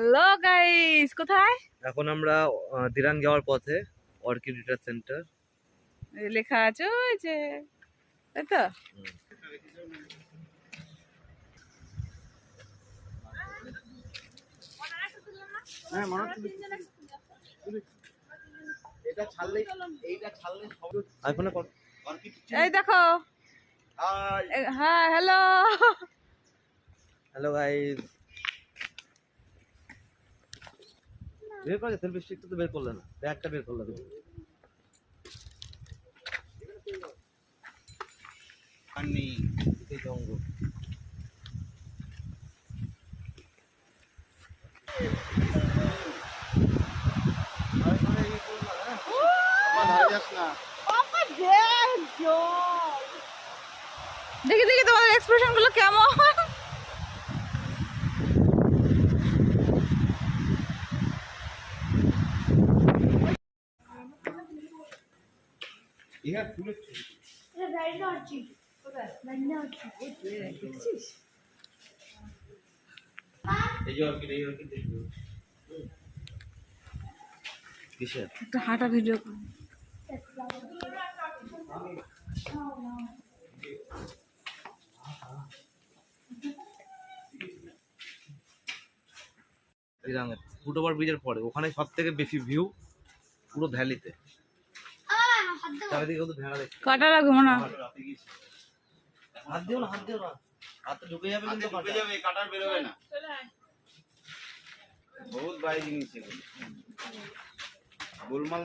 Hello guys, কোথায়? এখন আমরা দিরাং যাওয়ার পথে অর্কিড রিসার্চ সেন্টার লেখা আছে ওই যে, তাই তো? এই দেখো। হ্যাঁ, হ্যালো। হ্যালো গাইস, বের করে সেলফি স্টিক তো বের করলে না, ব্যাগটা বের করলে তুমি। পানি এই জঙ্গল দেখি দেখি তোমাদের এক্সপ্রেশন গুলো কেমন। একটা হাঁটা ভিডিও দিরাঙের ফুটওভার ব্রিজের পরে ওখানে সব থেকে বেশি ভিউ পুরো ভ্যালিতে। চারিদিকে শুধু ভেড়া দেখতে। কাটা লাগবে মনে হয়। হাত দিও না, হাত দিও না, হাতে ঢুকে যাবে, কিন্তু ঢুকে যাবে, কাটার বেরোবে না। বহুত ভাই জিনিস এগুলো, গোলমাল।